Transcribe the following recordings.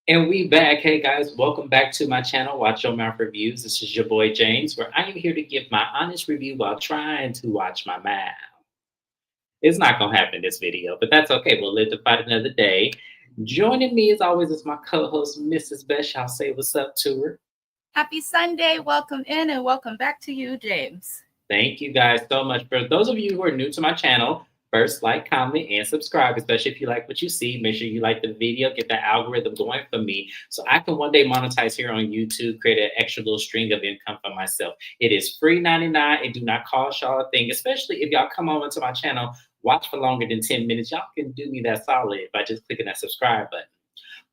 And we back. Hey guys, welcome back to my channel, Watch Your Mouth Reviews. This is your boy James, where I am here to give my honest review while trying to watch my mouth. It's not gonna happen this video, but that's okay. We'll live to fight another day. Joining me as always is my co-host, Mrs. Best. Y'all say what's up to her. Happy Sunday. Welcome in and welcome back to you, James. Thank you guys so much. For those of you who are new to my channel, first like, comment, and subscribe, especially if you like what you see. Make sure you like the video, get that algorithm going for me so I can one day monetize here on YouTube, create an extra little string of income for myself. It is free 99. It do not cost y'all a thing, especially if y'all come over to my channel, watch for longer than 10 minutes. Y'all can do me that solid by just clicking that subscribe button.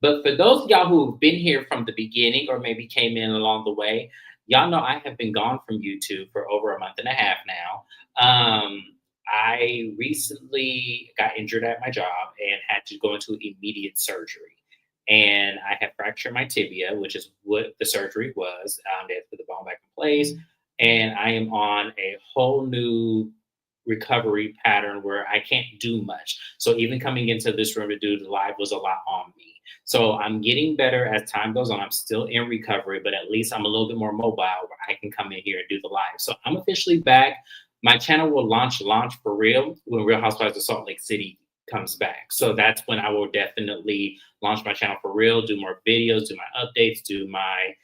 But for those of y'all who've been here from the beginning or maybe came in along the way, y'all know I have been gone from YouTube for over a month and a half now. I recently got injured at my job and had to go into immediate surgery. And I have fractured my tibia, which is what the surgery was. They had to put the bone back in place. And I am on a whole new recovery pattern where I can't do much. So even coming into this room to do the live was a lot on me. So I'm getting better as time goes on. I'm still in recovery, but at least I'm a little bit more mobile where I can come in here and do the live. So I'm officially back. My channel will launch for real when Real Housewives of Salt Lake City comes back. So that's when I will definitely launch my channel for real, do more videos, do my updates, do my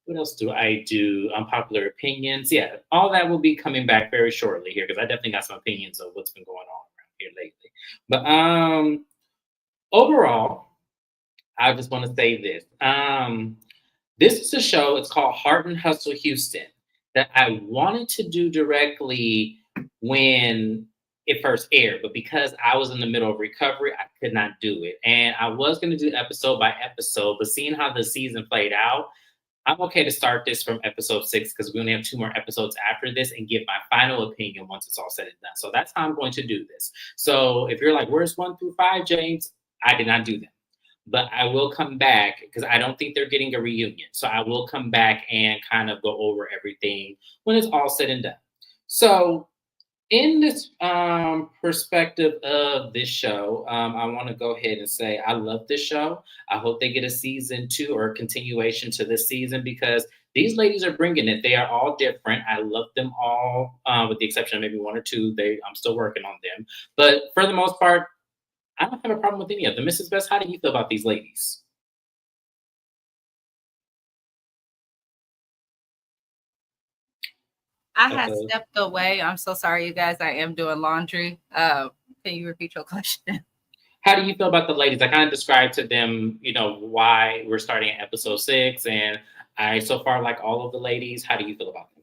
what else do I do? Unpopular opinions. Yeah, all that will be coming back very shortly here because I definitely got some opinions of what's been going on around here lately. But overall, I just want to say this. This is a show, it's called Heart and Hustle Houston, that I wanted to do directly when it first aired, but because I was in the middle of recovery, I could not do it. And I was going to do episode by episode, but seeing how the season played out, I'm okay to start this from episode 6 because we only have 2 more episodes after this and give my final opinion once it's all said and done. So that's how I'm going to do this. So if you're like, where's 1 through 5, James? I did not do them. But I will come back because I don't think they're getting a reunion. So I will come back and kind of go over everything when it's all said and done. So in this perspective of this show, I want to go ahead and say I love this show. I hope they get a season 2 or a continuation to this season because these ladies are bringing it. They are all different. I love them all, with the exception of maybe 1 or 2. I'm still working on them, but for the most part, I don't have a problem with any of them. Mrs. Best, how do you feel about these ladies? I had Uh-oh. stepped away. I'm so sorry, you guys. I am doing laundry. Can you repeat your question? How do you feel about the ladies? I kind of described to them, why we're starting at episode 6, and I so far like all of the ladies. How do you feel about them?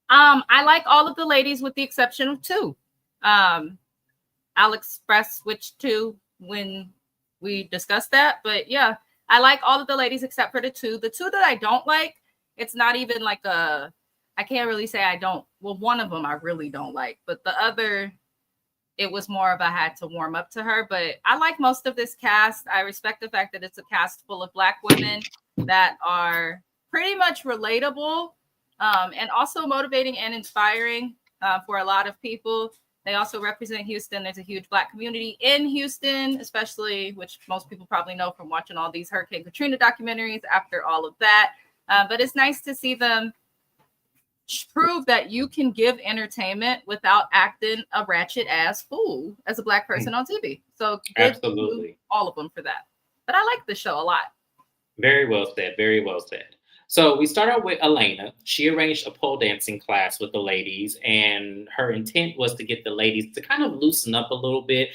I like all of the ladies with the exception of 2. I'll express which 2 when we discuss that. But yeah, I like all of the ladies except for the 2. The 2 that I don't like, it's not even like I can't really say I don't. Well, one of them I really don't like, but the other, it was more of I had to warm up to her. But I like most of this cast. I respect the fact that it's a cast full of Black women that are pretty much relatable, and also motivating and inspiring for a lot of people. They also represent Houston. There's a huge Black community in Houston, especially, which most people probably know from watching all these Hurricane Katrina documentaries after all of that. But it's nice to see them prove that you can give entertainment without acting a ratchet ass fool as a Black person on TV. So good Absolutely. all of them for that. But I like the show a lot. Very well said. Very well said. So we start out with Elena. She arranged a pole dancing class with the ladies, and her intent was to get the ladies to kind of loosen up a little bit.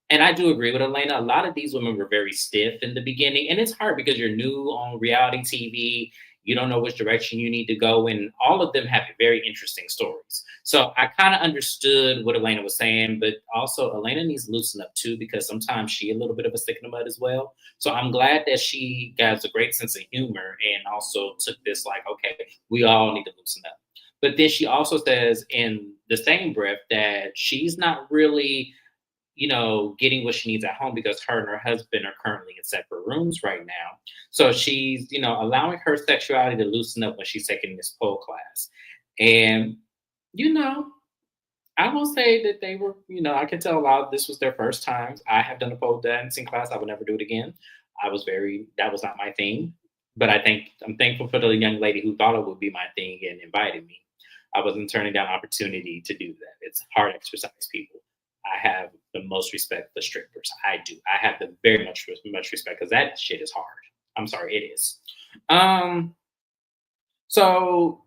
And I do agree with Elena. A lot of these women were very stiff in the beginning, and it's hard because you're new on reality TV. You don't know which direction you need to go, and all of them have very interesting stories. So I kind of understood what Elena was saying, but also Elena needs to loosen up too because sometimes she a little bit of a stick in the mud as well. So I'm glad that she has a great sense of humor and also took this like, okay, we all need to loosen up. But then she also says in the same breath that she's not really, getting what she needs at home because her and her husband are currently in separate rooms right now. So she's, allowing her sexuality to loosen up when she's taking this pole class. And, you know, I will say that they were, I could tell a lot of this was their first times. I have done a pole dancing class. I would never do it again. That was not my thing. But I'm thankful for the young lady who thought it would be my thing and invited me. I wasn't turning down opportunity to do that. It's hard exercise, people. I have the most respect for strippers. I do. I have the very much respect because that shit is hard. I'm sorry, it is. Um, so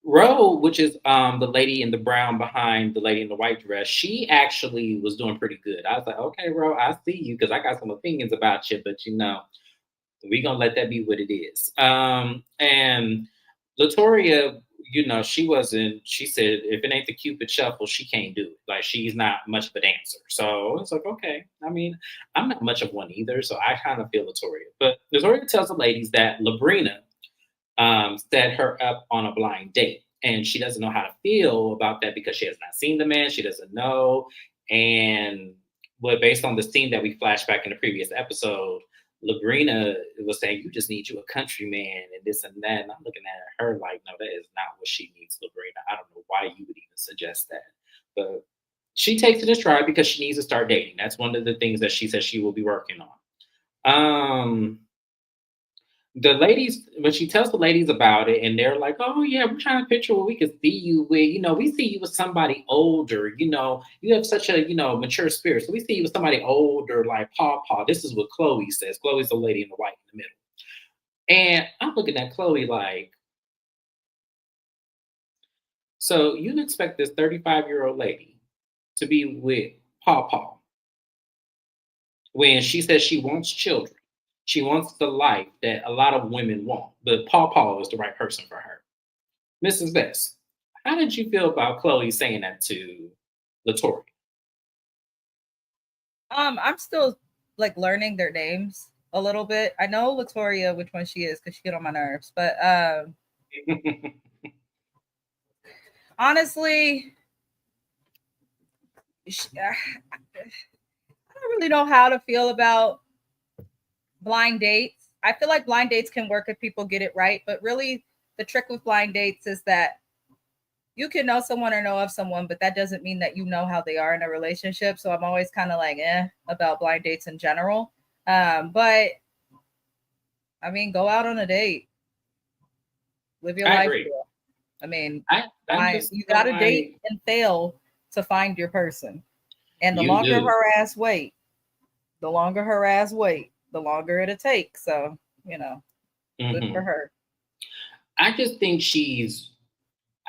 Ro, which is the lady in the brown behind the lady in the white dress, she actually was doing pretty good. I was like, okay, Ro, I see you because I got some opinions about you, but we gonna let that be what it is. And Latoria, she wasn't. She said if it ain't the Cupid shuffle, she can't do it. Like she's not much of a dancer. So it's like okay. I mean, I'm not much of one either, so I kind of feel Latoria. But Latoria tells the ladies that Labrina set her up on a blind date. And she doesn't know how to feel about that because she has not seen the man. She doesn't know. And based on the scene that we flashed back in the previous episode, Labrina was saying, you just need you a country man and this and that. And I'm looking at her like, no, that is not what she needs, Labrina. I don't know why you would even suggest that. But she takes it in stride because she needs to start dating. That's one of the things that she says she will be working on. The ladies, when she tells the ladies about it, and they're like, "Oh yeah, we're trying to picture what we could see you with. We see you with somebody older. You have such a mature spirit. So we see you with somebody older, like Paw. This is what Chloe says. Chloe's the lady in the white in the middle, and I'm looking at Chloe like, so you expect this 35-year-old lady to be with Paw when she says she wants children. She wants the life that a lot of women want, but Paw is the right person for her. Mrs. Best, how did you feel about Chloe saying that to Latoria? I'm still like learning their names a little bit. I know Latoria, which one she is, because she get on my nerves. But honestly, I don't really know how to feel about blind dates. I feel like blind dates can work if people get it right, but really the trick with blind dates is that you can know someone or know of someone, but that doesn't mean that you know how they are in a relationship. So I'm always kind of like about blind dates in general. But I mean, go out on a date, live your I life. agree. I mean, I just you feel got to date like and fail to find your person. And the you longer do. her ass wait, the longer it'll take. So, good for Hmm. her. I just think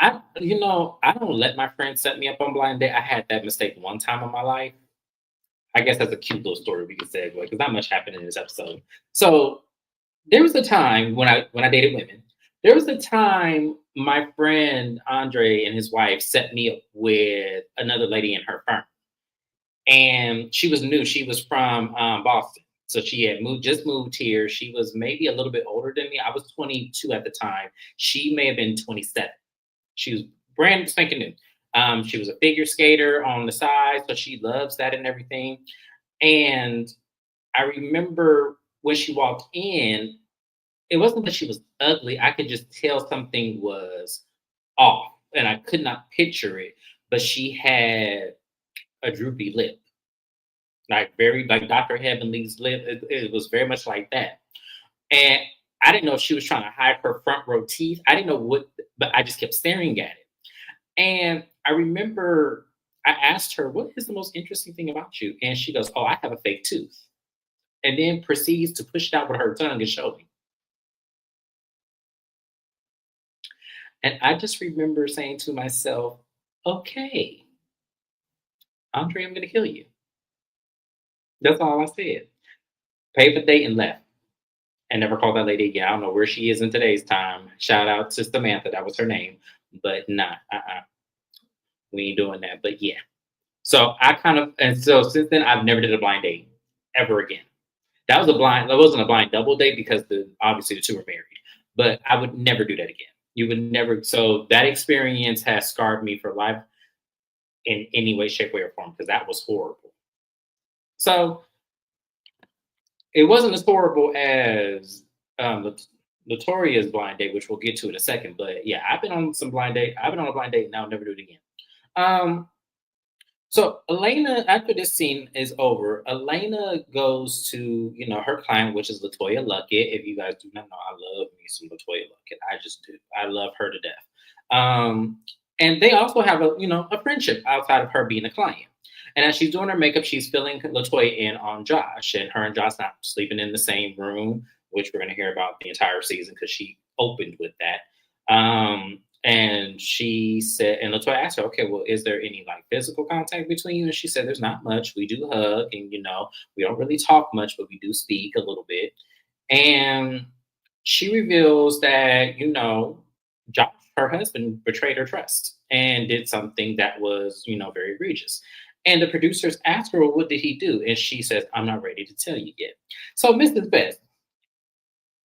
I don't let my friends set me up on blind date. I had that mistake one time in my life. I guess that's a cute little story we could say because not much happened in this episode. So there was a time when I dated women. There was a time my friend Andre and his wife set me up with another lady in her firm, and she was new. She was from Boston, so she had just moved here. She was maybe a little bit older than me. I was 22 at the time. She may have been 27. She was brand spanking new. She was a figure skater on the side, so she loves that and everything. And I remember when she walked in, it wasn't that she was ugly. I could just tell something was off, and I could not picture it. But she had a droopy lip, like very like Dr. Heavenly's lip. It was very much like that, and I didn't know if she was trying to hide her front row teeth. I didn't know what, but I just kept staring at it. And I remember I asked her, "What is the most interesting thing about you?" And she goes, "Oh, I have a fake tooth," and then proceeds to push it out with her tongue and show me. And I just remember saying to myself, okay, Andre, I'm going to kill you. That's all I said. Paid for date and left. And never called that lady again. I don't know where she is in today's time. Shout out to Samantha. That was her name. But nah, we ain't doing that. But yeah. So I kind of, and so since then, I've never did a blind date ever again. That wasn't a blind double date because obviously the two were married. But I would never do that again. You would never. So that experience has scarred me for life in any way, shape, way, or form because that was horrible. So it wasn't as horrible as Latoria's blind date, which we'll get to in a second. But yeah, I've been on a blind date, and I'll never do it again. So Elena, after this scene is over, Elena goes to, her client, which is Latoya Luckett. If you guys do not know, I love me some Latoya Luckett. I just do. I love her to death. Um, and they also have a friendship outside of her being a client. And as she's doing her makeup, she's filling Latoya in on Josh, and her and Josh not sleeping in the same room, which we're going to hear about the entire season because she opened with that. And she said, and Latoya asked her, okay, well, is there any like physical contact between you? And she said, there's not much. We do hug, and we don't really talk much, but we do speak a little bit. And she reveals that, Josh, her husband, betrayed her trust and did something that was, very egregious. And the producers asked her, well, what did he do? And she says, I'm not ready to tell you yet. So, Mrs. Best,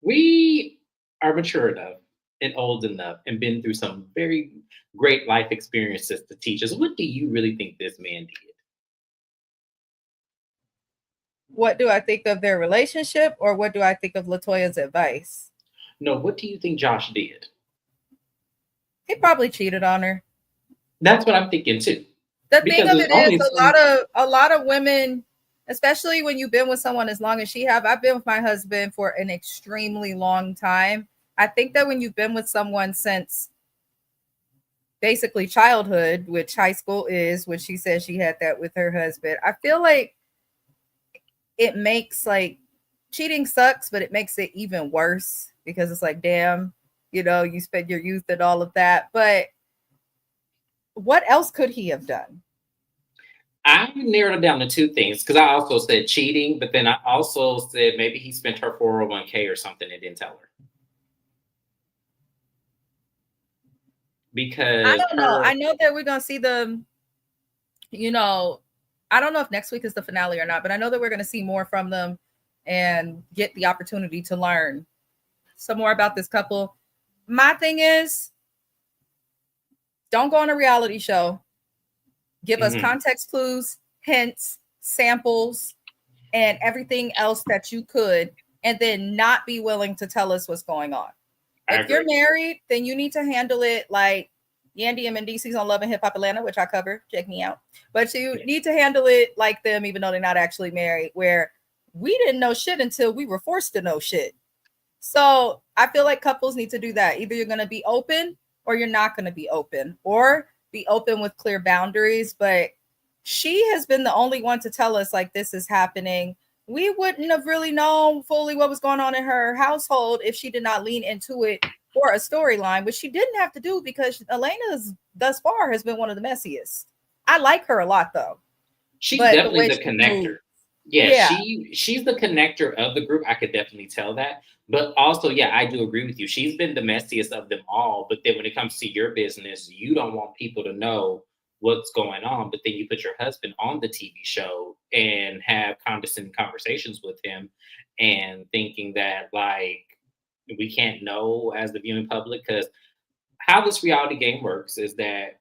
we are mature enough and old enough and been through some very great life experiences to teach us. What do you really think this man did? What do I think of their relationship, or what do I think of Latoya's advice? No, what do you think Josh did? He probably cheated on her. That's what I'm thinking too. The thing Because of there's it only is, a lot of women, especially when you've been with someone as long as she have. I've been with my husband for an extremely long time. I think that when you've been with someone since basically childhood, which high school is, when she says she had that with her husband, I feel like it makes like cheating sucks, but it makes it even worse because it's like, damn, you spent your youth and all of that. But what else could he have done? I narrowed it down to two things because I also said cheating, but then I also said maybe he spent her 401k or something and didn't tell her. I Because don't know. I know that we're gonna see them. I don't know if next week is the finale or not, but I know that we're gonna see more from them and get the opportunity to learn some more about this couple. My thing is, don't go on a reality show. Give us context clues, hints, samples, and everything else that you could, and then not be willing to tell us what's going on. If you're married, then you need to handle it like Yandy and Mendice's on Love and Hip Hop Atlanta, which I cover. Check me out. But you need to handle it like them, even though they're not actually married, where we didn't know shit until we were forced to know shit. So I feel like couples need to do that. Either you're going to be open or you're not going to be open, or be open with clear boundaries. But she has been the only one to tell us like this is happening. We wouldn't have really known fully what was going on in her household if she did not lean into it for a storyline, which she didn't have to do because Elena's thus far has been one of the messiest. I like her a lot though. She's definitely the connector. Moves, yeah, she's the connector of the group. I could definitely tell that. But also, yeah, I do agree with you. She's been the messiest of them all. But then when it comes to your business, you don't want people to know what's going on. But then you put your husband on the TV show and have condescending conversations with him and thinking that like we can't know as the viewing public, because how this reality game works is that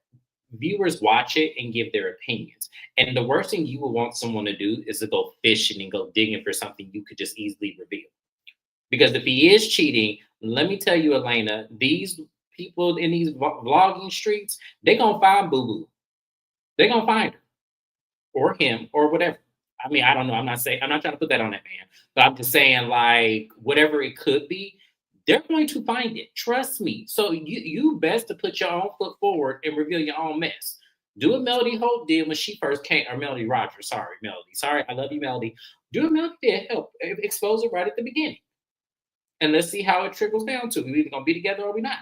viewers watch it and give their opinions. And the worst thing you would want someone to do is to go fishing and go digging for something you could just easily reveal. Because if he is cheating, let me tell you, Elena, these people in these vlogging streets, they're going to find Boo Boo. They're going to find her or him or whatever. I mean, I don't know. I'm not trying to put that on that man. But I'm just saying, like, whatever it could be, they're going to find it. Trust me. So you best to put your own foot forward and reveal your own mess. Do what Melody Hope did when she first came, or Melody Rogers. Sorry, Melody. Sorry, I love you, Melody. Do what Melody did. Help expose it right at the beginning. And let's see how it trickles down to. We're either going to be together or we're not.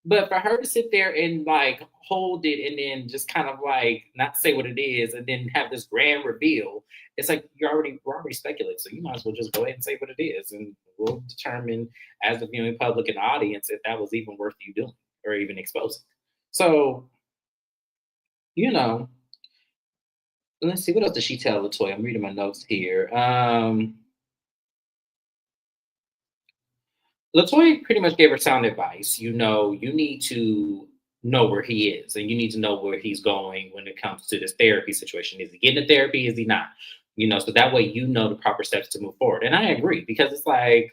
But for her to sit there and like hold it and then just kind of like not say what it is and then have this grand reveal, it's like we're already speculating. So you might as well just go ahead and say what it is, and we'll determine as the viewing public and audience if that was even worth you doing or even exposing. So, let's see, what else did she tell Latoya? I'm reading my notes here. Latoya pretty much gave her sound advice. You need to know where he is, and you need to know where he's going when it comes to this therapy situation. Is he getting the therapy? Is he not? So that way you know the proper steps to move forward. And I agree, because it's like,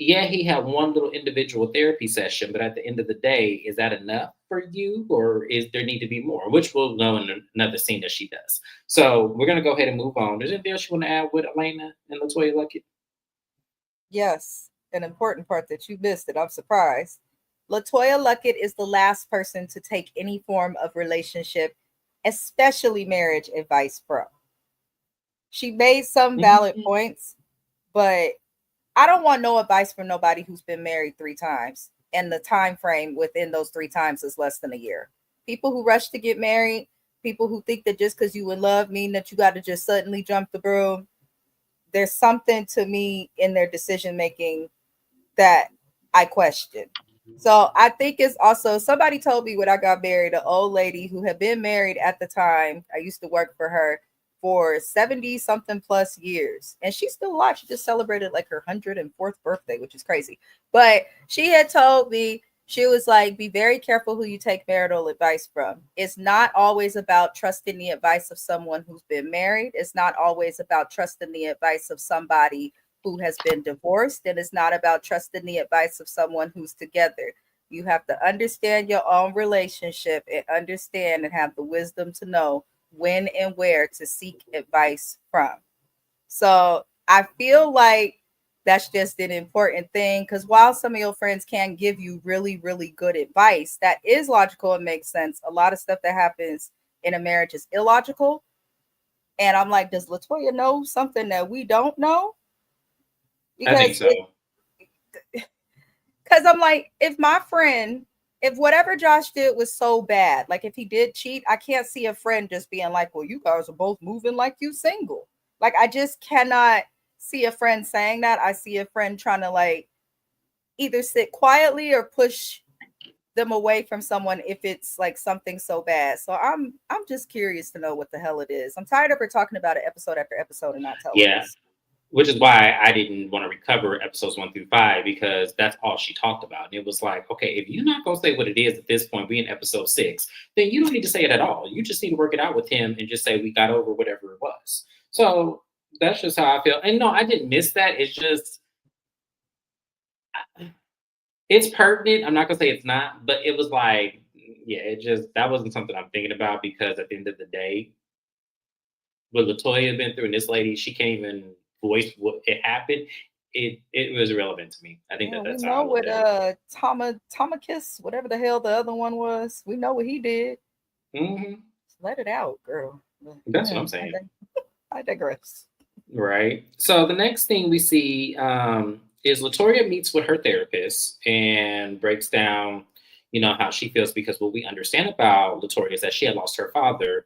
yeah, he had one little individual therapy session, but at the end of the day, is that enough for you, or is there need to be more? Which we'll know in another scene that she does. So we're gonna go ahead and move on. Is there anything else you want to add with Elena and Latoya Luckett? Yes, an important part that you missed it. I'm surprised. Latoya Luckett is the last person to take any form of relationship, especially marriage advice from. She made some valid Mhm. points, but I don't want no advice from nobody who's been married 3 times and the time frame within those 3 times is less than a year. People who rush to get married, people who think that just because you in love mean that you got to just suddenly jump the broom. There's something to me in their decision making that I question. So I think it's also somebody told me when I got married, an old lady who had been married at the time. I used to work for her for 70 something plus years. And she's still alive. She just celebrated like her 104th birthday, which is crazy. But she had told me, she was like, be very careful who you take marital advice from. It's not always about trusting the advice of someone who's been married. It's not always about trusting the advice of somebody who has been divorced, and it's not about trusting the advice of someone who's together. You have to understand your own relationship and understand and have the wisdom to know when and where to seek advice from. So I feel like that's just an important thing because while some of your friends can give you really, really good advice that is logical and makes sense, a lot of stuff that happens in a marriage is illogical. And I'm like, does Latoya know something that we don't know? I think Because so. because I'm like, if my friend, if whatever Josh did was so bad, like if he did cheat, I can't see a friend just being like, well, you guys are both moving like you single. Like I just cannot see a friend saying that. I see a friend trying to like either sit quietly or push them away from someone if it's like something so bad. So I'm just curious to know what the hell it is. I'm tired of her talking about it episode after episode and not telling Yeah, us. which is why I didn't want to recover episodes 1 through 5 because that's all she talked about. And it was like, okay, if you're not gonna say what it is at this point, we in episode 6, then you don't need to say it at all. You just need to work it out with him and just say we got over whatever it was. So that's just how I feel. And no, I didn't miss that. It's just it's pertinent. I'm not gonna say it's not, but it was like, yeah, it just that wasn't something I'm thinking about because at the end of the day, what Latoya been through and this lady, she can't even voice what it happened. It was irrelevant to me. I think Yeah, that we that's how I know looked what at it. Tomakis, whatever the hell the other one was. We know what he did. Hmm. Let it out, girl. But, That's what yeah, I'm saying. I digress. Right. So the next thing we see is Latoya meets with her therapist and breaks down, how she feels because what we understand about Latoya is that she had lost her father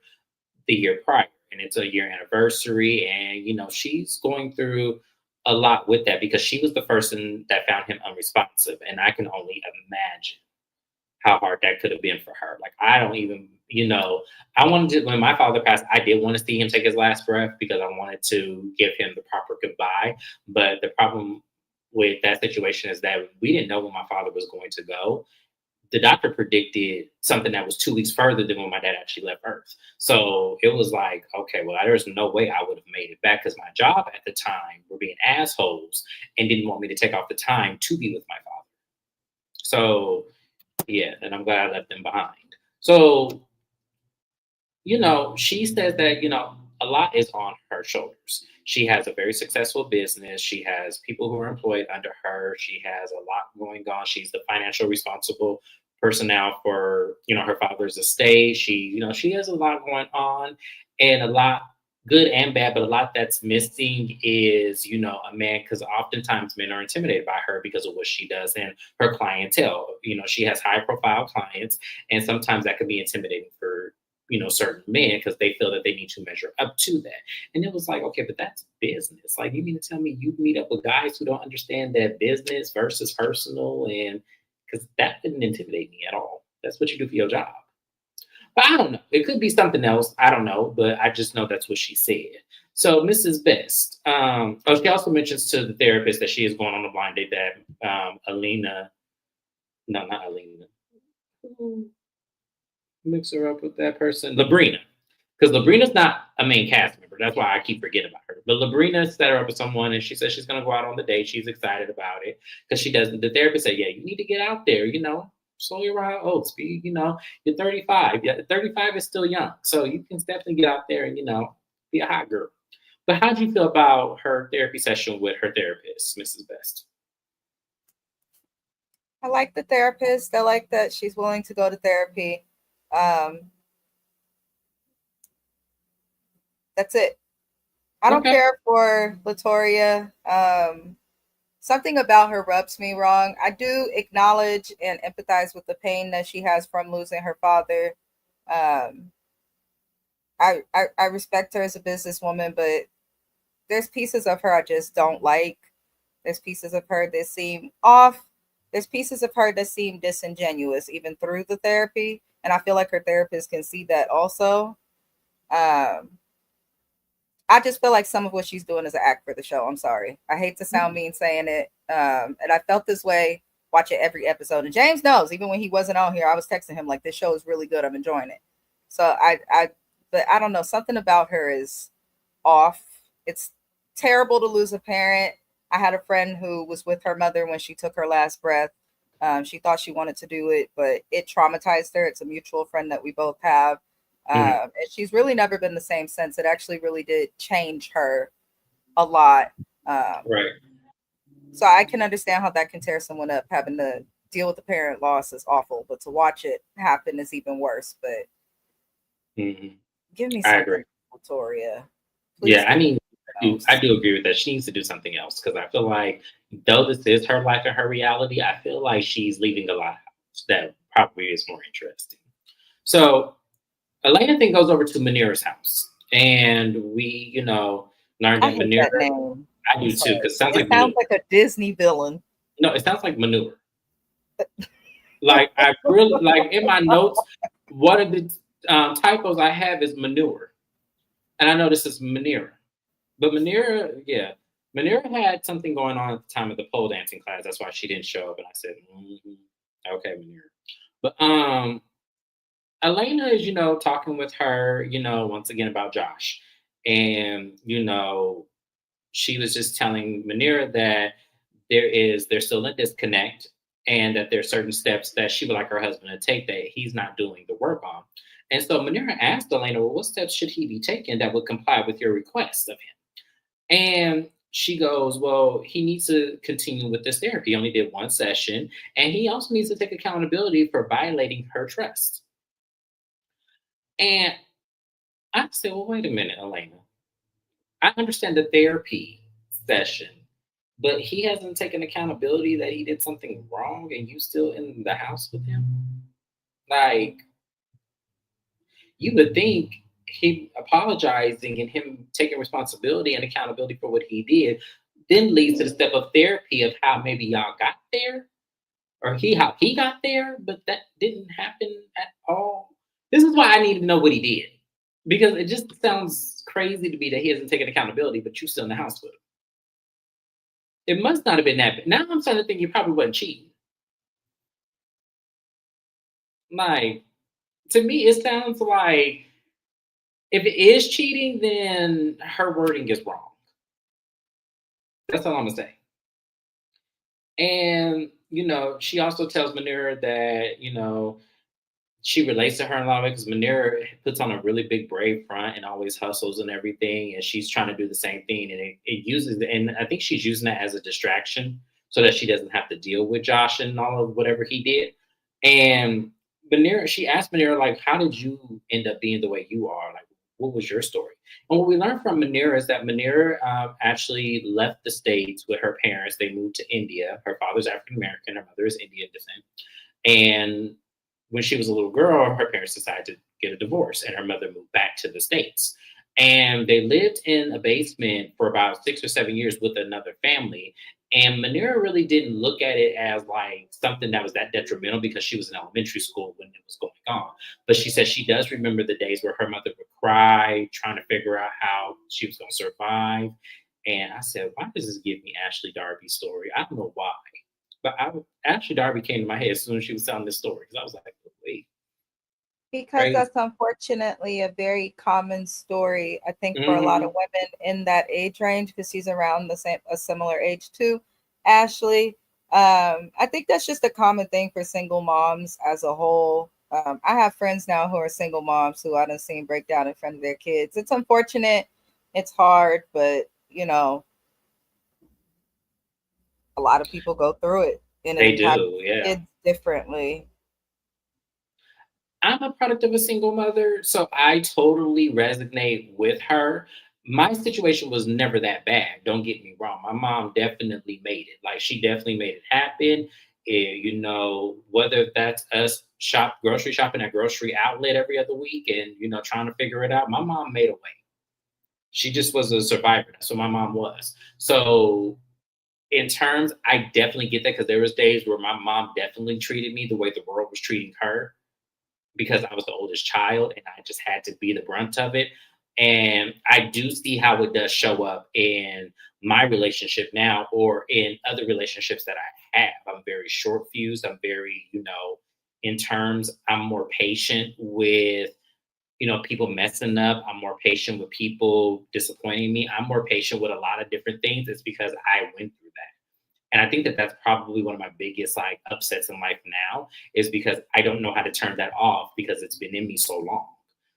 the year prior, and it's a year anniversary, and she's going through a lot with that because she was the person that found him unresponsive, and I can only imagine how hard that could have been for her. Like I don't even, I wanted to when my father passed, I did want to see him take his last breath because I wanted to give him the proper goodbye. But the problem with that situation is that we didn't know when my father was going to go. The doctor predicted something that was 2 weeks further than when my dad actually left Earth. So it was like, okay, well, there's no way I would have made it back because my job at the time were being assholes and didn't want me to take off the time to be with my father. So yeah, and I'm glad I left them behind. So, she says that, a lot is on her shoulders. She has a very successful business. She has people who are employed under her. She has a lot going on. She's the financial responsible person now for, her father's estate. She has a lot going on and a lot good and bad, but a lot that's missing is, a man, because oftentimes men are intimidated by her because of what she does and her clientele. She has high profile clients, and sometimes that can be intimidating for certain men because they feel that they need to measure up to that. And it was like, okay, but that's business. Like, you mean to tell me you meet up with guys who don't understand that business versus personal? And because that didn't intimidate me at all. That's what you do for your job. But I don't know. It could be something else. I don't know. But I just know that's what she said. So Mrs. Best. Oh, she also mentions to the therapist that she is going on a blind date that Alina, no, not Alina. Mix her up with that person, Labrina, because Labrina's not a main cast member. her. That's why I keep forgetting about her. But Labrina set her up with someone, and she says she's going to go out on the date. She's excited about it because she doesn't. The therapist said, "Yeah, you need to get out there. Slow your ride oats. You're 35. Yeah, 35 is still young, so you can definitely get out there and be a hot girl." But how do you feel about her therapy session with her therapist, Mrs. Best? I like the therapist. I like that she's willing to go to therapy. Um, that's it. I don't Okay. care for Latoria. Something about her rubs me wrong. I do acknowledge and empathize with the pain that she has from losing her father. Um, I respect her as a businesswoman, but there's pieces of her I just don't like. There's pieces of her that seem off. There's pieces of her that seem disingenuous, even through the therapy. And I feel like her therapist can see that also. Um, I just feel like some of what she's doing is an act for the show. I'm sorry. I hate to sound mean saying it. And I felt this way watching every episode. And James knows, even when he wasn't on here, I was texting him like, this show is really good. I'm enjoying it. So but I don't know. Something about her is off. It's terrible to lose a parent. I had a friend who was with her mother when she took her last breath. She thought she wanted to do it, but it traumatized her. It's a mutual friend that we both have. Mhm. And she's really never been the same since. It actually really did change her a lot. Right. So I can understand how that can tear someone up. Having to deal with the parent loss is awful, but to watch it happen is even worse. But Mhm. give me I agree. something, Victoria. Please Yeah, give me something I else. do agree with that. She needs to do something else because I feel like though this is her life and her reality, I feel like she's leaving a lot out that probably is more interesting. So Elena then goes over to Manira's house, and we, learned I that hate Manira. that name. I I'm do too, sorry. because it sounds It like sounds manure. like a Disney villain. No, it sounds like manure. Like I really like in my notes, one of the typos I have is manure, and I know this is Manira. But Manira, yeah, Manira had something going on at the time of the pole dancing class. That's why she didn't show up. And I said, okay, Manira. But Elena is, talking with her, once again about Josh, and she was just telling Manira that there's still a disconnect, and that there's certain steps that she would like her husband to take that he's not doing the work on. And so Manira asked Elena, well, what steps should he be taking that would comply with your request of him? And she goes, well, he needs to continue with this therapy. He only did one session. And he also needs to take accountability for violating her trust. And I said, well, wait a minute, Elena. I understand the therapy session, but he hasn't taken accountability that he did something wrong and you still in the house with him? Like, you would think him apologizing and him taking responsibility and accountability for what he did then leads to the step of therapy of how maybe y'all got there or how he got there, but that didn't happen at all. This is why I need to know what he did because it just sounds crazy to me that he hasn't taken accountability, but you still in the house with him. It must not have been that bad. Now I'm starting to think you probably wasn't cheating. Like, to me, it sounds like if it is cheating, then her wording is wrong. That's all I'm gonna say. And she also tells Manira that she relates to her in a lot of ways because Manira puts on a really big brave front and always hustles and everything, and she's trying to do the same thing, and it uses and I think she's using that as a distraction so that she doesn't have to deal with Josh and all of whatever he did. And Manira, she asked Manira like, "How did you end up being the way you are? Like, what was your story?" And what we learned from Manira is that Manira actually left the States with her parents. They moved to India. Her father's African American, her mother is Indian descent. And when she was a little girl, her parents decided to get a divorce, and her mother moved back to the States. And they lived in a basement for about 6 or 7 years with another family. And Manira really didn't look at it as like something that was that detrimental because she was in elementary school when it was going on. But she says she does remember the days where her mother would cry, trying to figure out how she was going to survive. And I said, why does this give me Ashley Darby's story? I don't know why. But Ashley Darby came to my head as soon as she was telling this story because I was like, wait. Because Crazy. that's unfortunately a very common story, I think, for a lot of Mm-hmm. women in that age range, because she's around a similar age to Ashley. I think that's just a common thing for single moms as a whole. I have friends now who are single moms who I done seen break down in front of their kids. It's unfortunate, it's hard, but a lot of people go through it and it They impacts do, yeah. kids differently. I'm a product of a single mother, so I totally resonate with her. My situation was never that bad. Don't get me wrong. My mom definitely made it. Like she definitely made it happen. Whether that's us grocery shopping at grocery outlet every other week and trying to figure it out. My mom made a way. She just was a survivor. That's what my mom was. So in terms, I definitely get that because there was days where my mom definitely treated me the way the world was treating her because I was the oldest child and I just had to be the brunt of it. And I do see how it does show up in my relationship now or in other relationships that I have. I'm very short fused. I'm very, in terms, I'm more patient with, people messing up. I'm more patient with people disappointing me. I'm more patient with a lot of different things. It's because I went through that. And I think that that's probably one of my biggest like upsets in life now is because I don't know how to turn that off because it's been in me so long.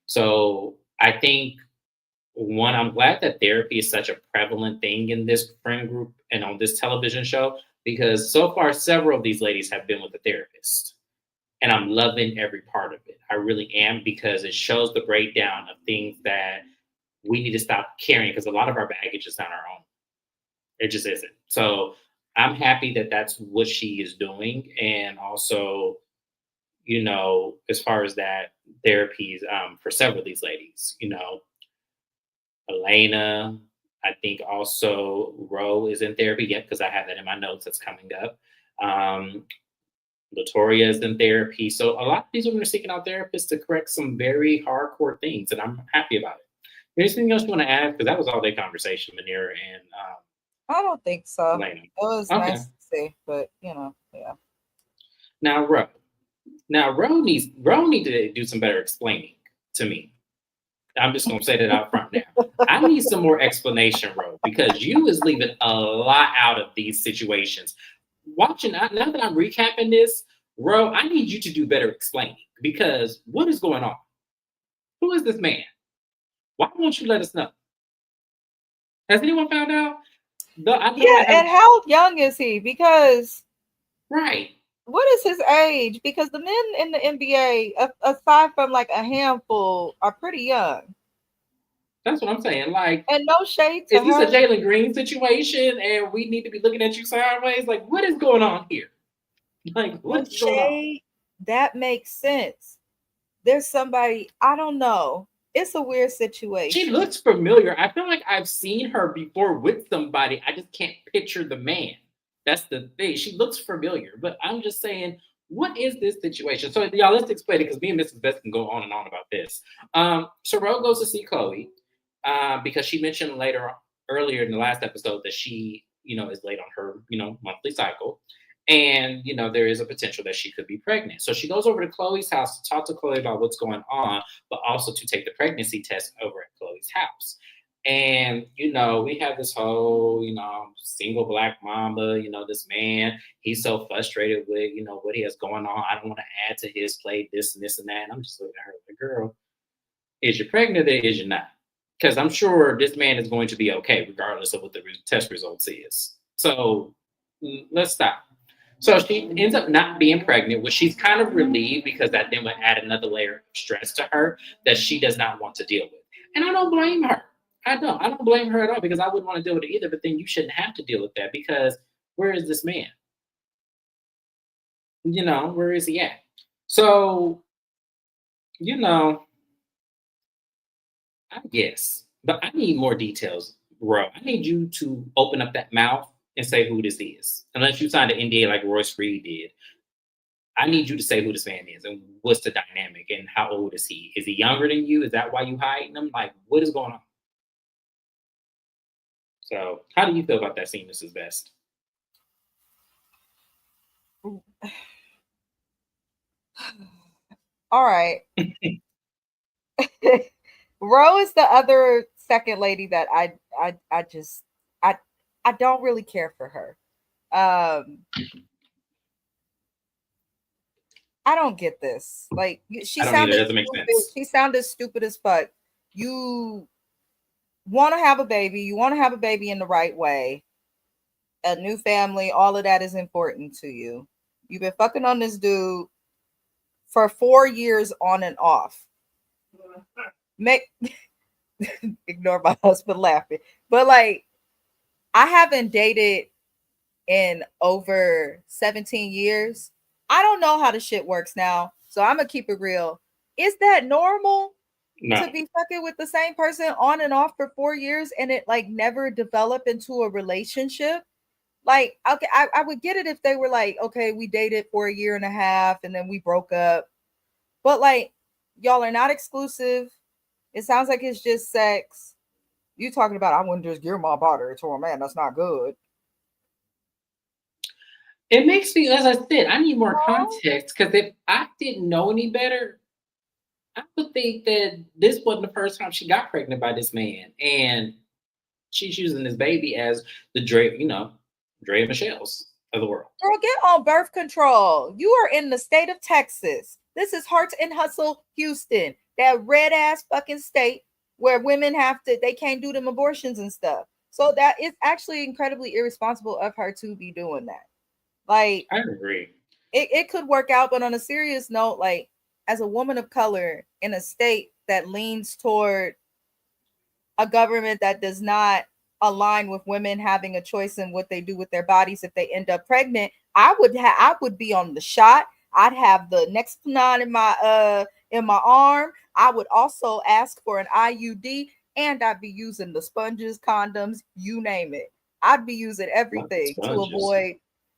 So I think one, I'm glad that therapy is such a prevalent thing in this friend group and on this television show because so far several of these ladies have been with a therapist. And I'm loving every part of it. I really am because it shows the breakdown of things that we need to stop carrying because a lot of our baggage is not our own. It just isn't. So I'm happy that that's what she is doing. And also, as far as that therapies for several of these ladies, Elena, I think also Ro is in therapy. Yep, because I have that in my notes that's coming up. Latoria is in therapy. So a lot of these women are seeking out therapists to correct some very hardcore things, and I'm happy about it. Anything else you want to add? Because that was all day conversation, Manira and I don't think so. Elena. It was Okay. nice to see, but yeah. Now, Ro needs to do some better explaining to me. I'm just gonna say that out front now. I need some more explanation, Ro, because you is leaving a lot out of these situations. Watching now that I'm recapping this, Ro, I need you to do better explaining because what is going on? Who is this man? Why won't you let us know? Has anyone found out? Yeah, and how young is he? Because right. What is his age? Because the men in the NBA, aside from like a handful, are pretty young. That's what I'm saying. Like, and no shade to is this her. a Jalen Green situation, and we need to be looking at you sideways? Like, what is going on here? Like, what's going on? That makes sense. There's somebody, I don't know. It's a weird situation. She looks familiar. I feel like I've seen her before with somebody. I just can't picture the man. That's the thing. She looks familiar, but I'm just saying, what is this situation? So, y'all, let's explain it because me and Mrs. Best can go on and on about this. So, Ro goes to see Chloe because she mentioned earlier in the last episode that she, is late on her, monthly cycle. And, there is a potential that she could be pregnant. So she goes over to Chloe's house to talk to Chloe about what's going on, but also to take the pregnancy test over at Chloe's house. And, we have this whole, single black mamba, this man, he's so frustrated with, what he has going on. I don't want to add to his plate, this and this and that. And I'm just looking at her like, girl, is you pregnant or is you not? Because I'm sure this man is going to be okay, regardless of what the test results is. So let's stop. So she ends up not being pregnant, which she's kind of relieved because that then would add another layer of stress to her that she does not want to deal with. And I don't blame her. I don't blame her at all because I wouldn't want to deal with it either. But then you shouldn't have to deal with that because where is this man? Where is he at? So, I guess, but I need more details, Ro. I need you to open up that mouth and say who this is. Unless you signed an NDA like Royce Freed did. I need you to say who this man is and what's the dynamic and how old is he? Is he younger than you? Is that why you hiding him? Like, what is going on? So, how do you feel about that scene, Mrs. Best? All right. Ro is the other second lady that I just I I don't really care for her. Um I don't get this. Like she I don't either. It sounded doesn't make stupid. sense. She sounded stupid as fuck. You want to have a baby, you want to have a baby in the right way, a new family, all of that is important to you. You've been fucking on this dude for 4 years on and off. Make ignore my husband laughing. But like I haven't dated in over 17 years. I don't know how the shit works now. So I'm gonna keep it real. Is that normal No, to be fucking with the same person on and off for 4 years and it like never develop into a relationship? Like, okay, I would get it if they were like, okay, we dated for a year and a half and then we broke up. But like, y'all are not exclusive. It sounds like it's just sex. You talking about I wouldn't just give my body to a man. That's not good. it makes me, as I said, I need more No. context because if I didn't know any better, I would think that this wasn't the first time she got pregnant by this man, and she's using this baby as the Dre, Dre Michelle's of the world. Girl, get on birth control. You are in the state of Texas. This is Heart and Hustle, Houston, that red ass fucking state where women they can't do them abortions and stuff. So that is actually incredibly irresponsible of her to be doing that. Like, I agree. it could work out, but on a serious note, like, as a woman of color in a state that leans toward a government that does not align with women having a choice in what they do with their bodies if they end up pregnant, I would be on the shot. I'd have the Nexplanon in my arm. I would also ask for an IUD and I'd be using the sponges, condoms, you name it. I'd be using Not the everything to sponges. avoid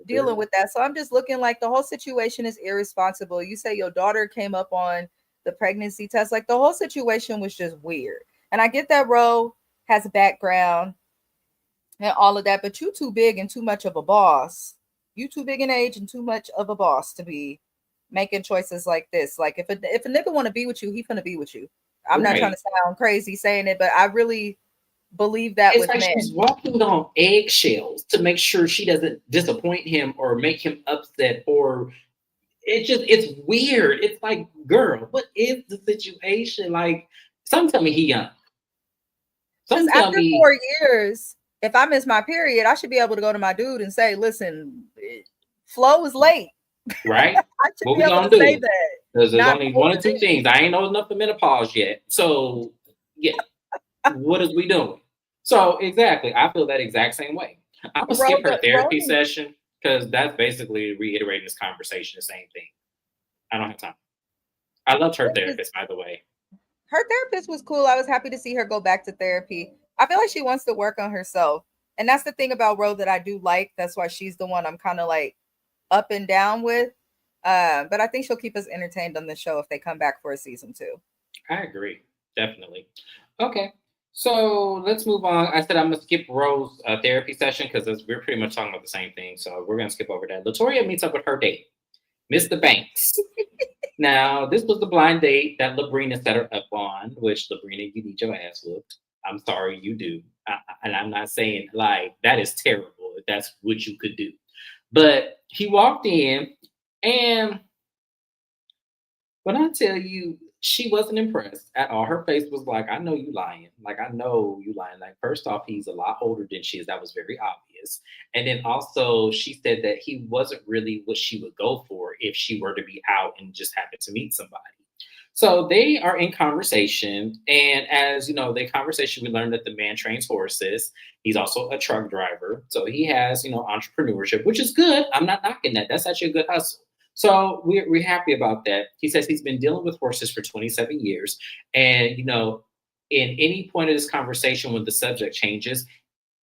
dealing with that. So I'm just looking like the whole situation is irresponsible. You say your daughter came up on the pregnancy test, like the whole situation was just weird. And I get that Ro has a background and all of that, but you too big and too much of a boss. You too big in age and too much of a boss to be making choices like this. Like if a nigga want to be with you, he gonna be with you. I'm not trying to Right. sound crazy saying it, but I really believe that It's with like men. she's walking on eggshells to make sure she doesn't disappoint him or make him upset, or it's weird. It's like, girl, what is the situation? Like, some tell me he young. Because Some tell after me 4 years, if I miss my period, I should be able to go to my dude and say, listen, flow is late. right. I should What be we able gonna to say do? that. Because there's Not only hold one or it two things. I ain't old enough for menopause yet. So yeah, what is we doing? So exactly, I feel that exact same way. I'm gonna skip her therapy Rolling. session because that's basically reiterating this conversation, the same thing. I don't have time. I loved her therapist, by the way. Her therapist was cool. I was happy to see her go back to therapy. I feel like she wants to work on herself. And that's the thing about Ro that I do like. That's why she's the one I'm kind of like up and down with. But I think she'll keep us entertained on the show if they come back for a season 2. I agree, definitely. Okay, so let's move on. I said I'm gonna skip Rose's therapy session because we're pretty much talking about the same thing. So we're gonna skip over that. Latoria meets up with her date, Mr. Banks. Now, this was the blind date that Labrina set her up on, which Labrina, you need your ass whooped. I'm sorry, you do. And I'm not saying like that is terrible if that's what you could do. But he walked in, and when I tell you, she wasn't impressed at all. Her face was like, I know you lying. Like, I know you lying. Like, first off, he's a lot older than she is. That was very obvious. And then also, she said that he wasn't really what she would go for if she were to be out and just happened to meet somebody. So they are in conversation. And as you know, the conversation, we learned that the man trains horses. He's also a truck driver. So he has, entrepreneurship, which is good. I'm not knocking that. That's actually a good hustle. So we're happy about that. He says he's been dealing with horses for 27 years. And, in any point of this conversation, when the subject changes,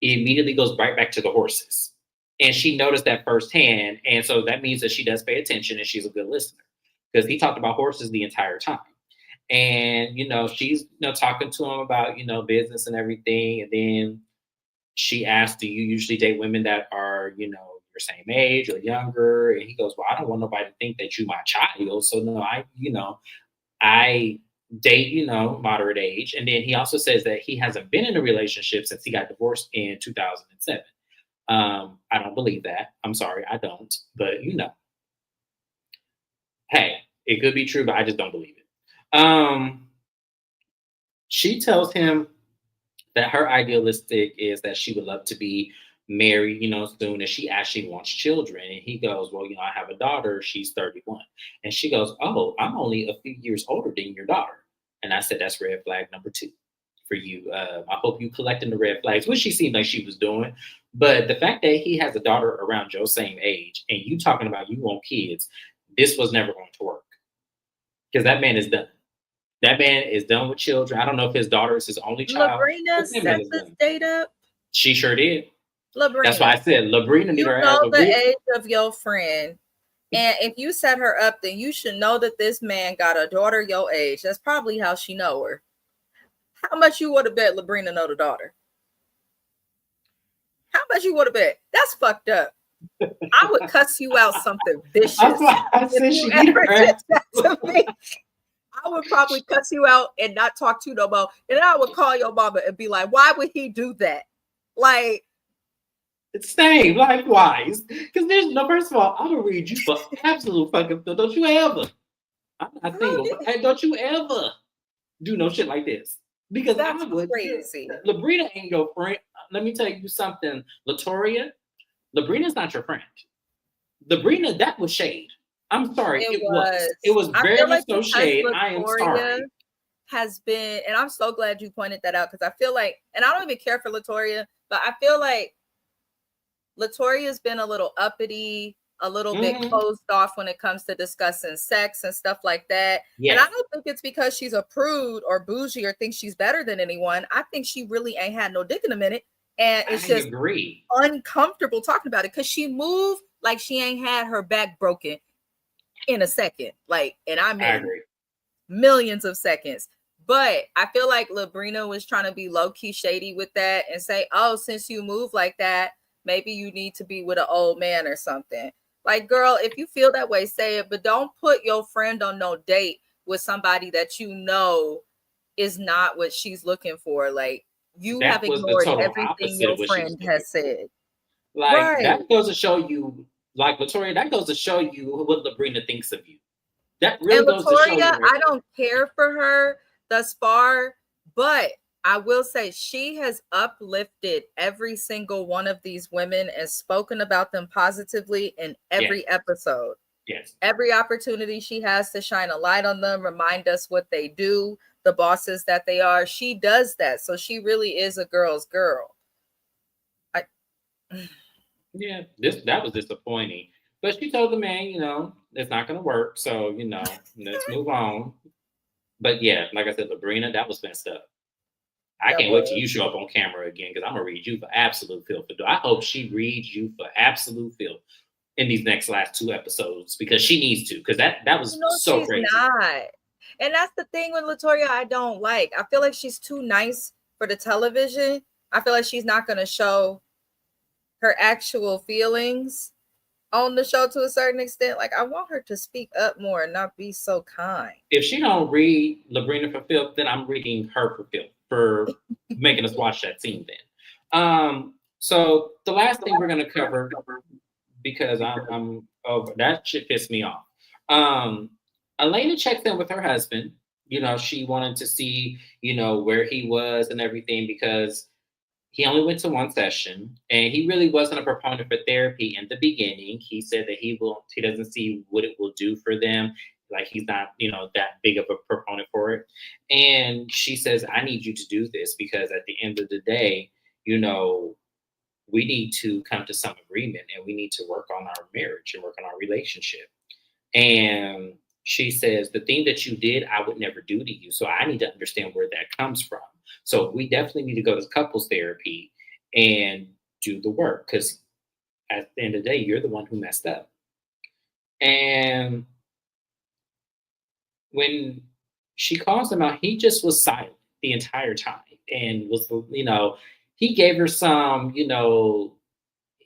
it immediately goes right back to the horses. And she noticed that firsthand. And so that means that she does pay attention and she's a good listener because he talked about horses the entire time. And, she's, talking to him about, business and everything. And then she asked, do you usually date women that are, your same age or younger. And he goes, well, I don't want nobody to think that you my child. So no, I date, moderate age. And then he also says that he hasn't been in a relationship since he got divorced in 2007. I don't believe that. I'm sorry, I don't. But hey, it could be true, but I just don't believe it. She tells him that her idealistic is that she would love to be married, soon, and she actually wants children. And he goes, well, I have a daughter. She's 31. And she goes, oh, I'm only a few years older than your daughter. And I said, that's red flag number 2 for you. I hope you collecting the red flags, which she seemed like she was doing. But the fact that he has a daughter around your same age and you talking about you want kids, this was never going to work because that man is done. That man is done with children. I don't know if his daughter is his only child. Labrina set this date up. She sure did. Labrina. That's why I said Labrina need her. You know the age of your friend, and if you set her up, then you should know that this man got a daughter your age. That's probably how she know her. How much you would have bet Labrina know the daughter? How much you would have bet? That's fucked up. I would cuss you out something vicious. That's why I said she need her. That to me. I would probably cuss you out and not talk to you no more. And I would call your mama and be like, why would he do that? Like, it's same, likewise. Because there's no, first of all, I'm going to read you for absolute fucking, don't you ever, I'm not single, but don't you ever do no shit like this. Because that's I would. Crazy. Labrina ain't your friend. Let me tell you something, Latoria. Labrina's not your friend. Labrina, that was shade. I'm sorry. It was very much so shade. I am sorry. Has been, and I'm so glad you pointed that out because I feel like, and I don't even care for Latoria, but I feel like Latoria's been a little uppity, a little bit closed off when it comes to discussing sex and stuff like that. Yes. And I don't think it's because she's a prude or bougie or thinks she's better than anyone. I think she really ain't had no dick in a minute. And it's just uncomfortable talking about it because she moved like she ain't had her back broken in a second. Like, and I mean millions of seconds. But I feel like Labrina was trying to be low-key shady with that and say, oh, since you move like that, maybe you need to be with an old man or something. Like, girl, if you feel that way, say it. But don't put your friend on no date with somebody that you know is not what she's looking for. Like, you have ignored everything your friend has said. Like, that goes to show you, like, Latoria, that goes to show you what Labrina thinks of you. That really goes to show you. I don't care for her thus far, but I will say she has uplifted every single one of these women and spoken about them positively in every episode. Yes. Every opportunity she has to shine a light on them, remind us what they do, the bosses that they are. She does that. So she really is a girl's girl. Yeah, that was disappointing. But she told the man, it's not going to work. So, let's move on. But yeah, like I said, Labrina, that was messed up. I can't wait till you show up on camera again because I'm going to read you for absolute filth. I hope she reads you for absolute filth in these last 2 episodes because she needs to because that was so crazy. Not. And that's the thing with Latoria I don't like. I feel like she's too nice for the television. I feel like she's not going to show her actual feelings on the show to a certain extent. Like, I want her to speak up more and not be so kind. If she don't read Labrina for filth, then I'm reading her for filth for making us watch that scene then. So the last thing we're going to cover, because I'm over, that shit pissed me off. Elena checks in with her husband. She wanted to see, where he was and everything because he only went to 1 session and he really wasn't a proponent for therapy in the beginning. He said that he doesn't see what it will do for them. Like he's not, that big of a proponent for it. And she says, I need you to do this because at the end of the day, we need to come to some agreement and we need to work on our marriage and work on our relationship. And she says, the thing that you did, I would never do to you. So I need to understand where that comes from. So we definitely need to go to couples therapy and do the work because at the end of the day, you're the one who messed up. And when she calls him out, he just was silent the entire time and was, he gave her some,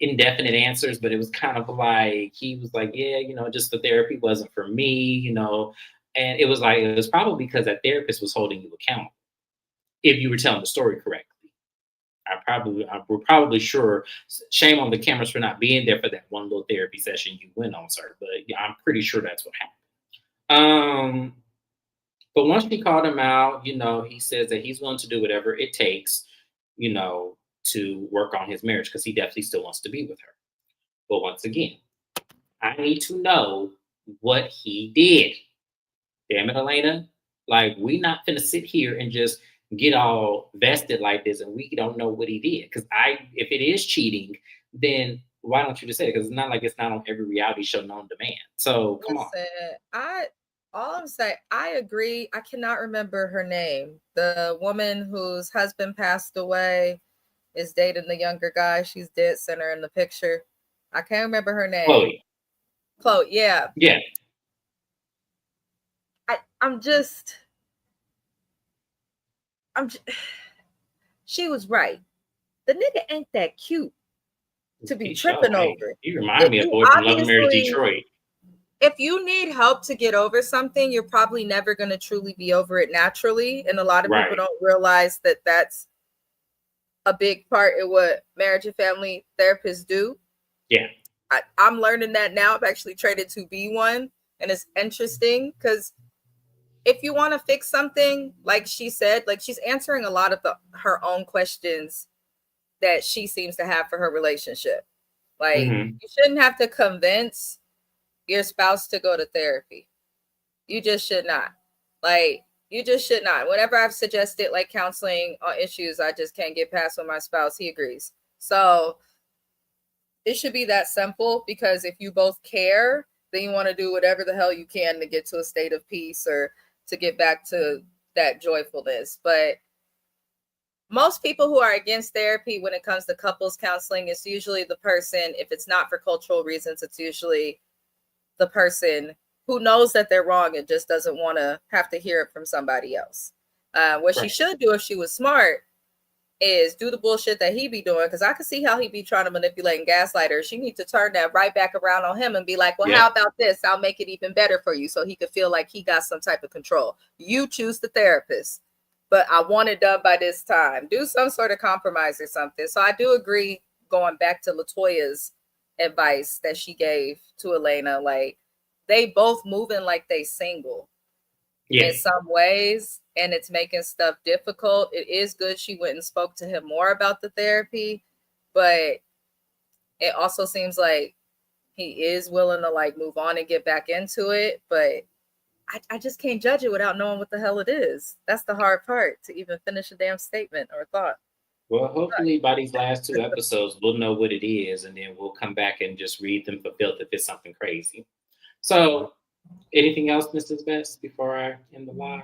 indefinite answers, but it was kind of like he was like, yeah, just the therapy wasn't for me. And it was like it was probably because that therapist was holding you accountable if you were telling the story correctly. We're probably sure. Shame on the cameras for not being there for that one little therapy session you went on, sir. But yeah, I'm pretty sure that's what happened. But once she called him out, he says that he's willing to do whatever it takes, to work on his marriage because he definitely still wants to be with her. But once again, I need to know what he did. Damn it, Elena. Like, we not finna sit here and just get all vested like this and we don't know what he did. Because if it is cheating, then why don't you just say it? Because it's not like it's not on every reality show known demand. So come on. All I'm saying, I agree. I cannot remember her name. The woman whose husband passed away is dating the younger guy. She's dead center in the picture. I can't remember her name. Chloe, yeah. Yeah. She was right. The nigga ain't that cute to be tripping over. You remind me of boy from Love and Marriage Detroit. If you need help to get over something, you're probably never going to truly be over it naturally. And a lot of people don't realize that that's a big part of what marriage and family therapists do. Yeah. I'm learning that now. I've actually traded to be one. And it's interesting because if you want to fix something, like she said, like she's answering a lot of her own questions that she seems to have for her relationship. Like you shouldn't have to convince your spouse to go to therapy. You just should not. Like, you just should not. Whenever I've suggested like counseling on issues I just can't get past with my spouse, he agrees. So it should be that simple, because if you both care, then you want to do whatever the hell you can to get to a state of peace or to get back to that joyfulness. But most people who are against therapy when it comes to couples counseling, it's usually the person, if it's not for cultural reasons, it's usually the person who knows that they're wrong and just doesn't want to have to hear it from somebody else. What she should do if she was smart is do the bullshit that he be doing, because I could see how he be trying to manipulate and gaslight her. She needs to turn that right back around on him and be like, well, how about this? I'll make it even better for you, so he could feel like he got some type of control. You choose the therapist, but I want it done by this time. Do some sort of compromise or something. So I do agree, going back to LaToya's advice that she gave to Elena, like, they both moving like they single in some ways, and it's making stuff difficult. It is good she went and spoke to him more about the therapy, but it also seems like he is willing to like move on and get back into it. But I just can't judge it without knowing what the hell it is. That's the hard part, to even finish a damn statement or thought. Well, hopefully by these last 2 episodes, we'll know what it is, and then we'll come back and just read them for filth if it's something crazy. So, anything else, Mrs. Best, before I end the live?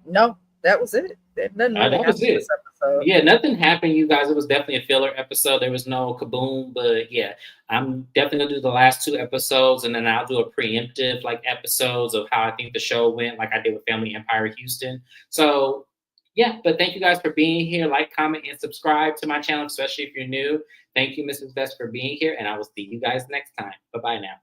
No, that was it. Nothing really that was it. This episode. Yeah, nothing happened, you guys. It was definitely a filler episode. There was no kaboom, but yeah, I'm definitely gonna do the last 2 episodes, and then I'll do a preemptive like episodes of how I think the show went, like I did with Family Empire Houston. So yeah, but thank you guys for being here. Like, comment, and subscribe to my channel, especially if you're new. Thank you, Mrs. Best, for being here, and I will see you guys next time. Bye-bye now.